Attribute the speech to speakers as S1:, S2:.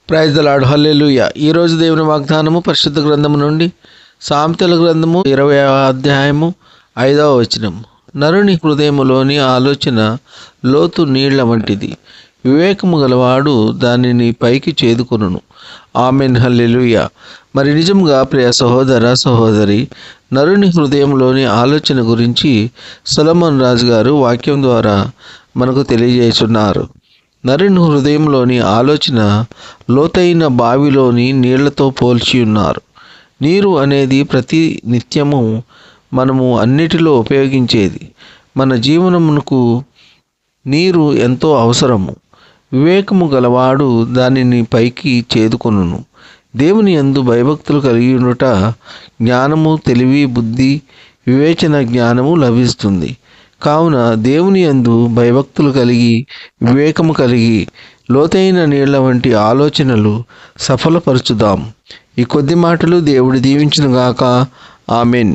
S1: Praise the lord, హల్లెలూయా. ఈరోజు దేవుని వాగ్దానము పరిశుద్ధ గ్రంథము నుండి సామెతల గ్రంథము 20వ అధ్యాయము 5వ వచనం. నరుని హృదయములోని ఆలోచన లోతు నీళ్ల వంటిది, వివేకము గలవాడు దానిని పైకి చేదుకొనును. ఆమెన్, హల్లెలూయా. మరి నిజంగా ప్రియ సహోదర సహోదరి, నరుని హృదయంలోని ఆలోచన గురించి సొలొమోన్ రాజు గారు వాక్యం ద్వారా మనకు తెలియజేస్తున్నారు. నరుని హృదయంలోని ఆలోచన లోతైన బావిలోని నీళ్లతో పోల్చి ఉన్నారు. నీరు అనేది ప్రతి నిత్యము మనము అన్నిటిలో ఉపయోగించేది. మన జీవనమునకు నీరు ఎంతో అవసరము. వివేకము గలవాడు దానిని పైకి చేదుకొనును. దేవుని యందు భయభక్తులు కలిగి ఉండుట జ్ఞానము, తెలివి, బుద్ధి, వివేచన జ్ఞానము లభిస్తుంది. కావున దేవుని యందు భయభక్తులు కలిగి, వివేకము కలిగి, లోతైన నీళ్ల వంటి ఆలోచనలు సఫలపరచుదాం. ఈ కొద్ది మాటలు దేవుడు దీవించునుగాక. ఆమెన్.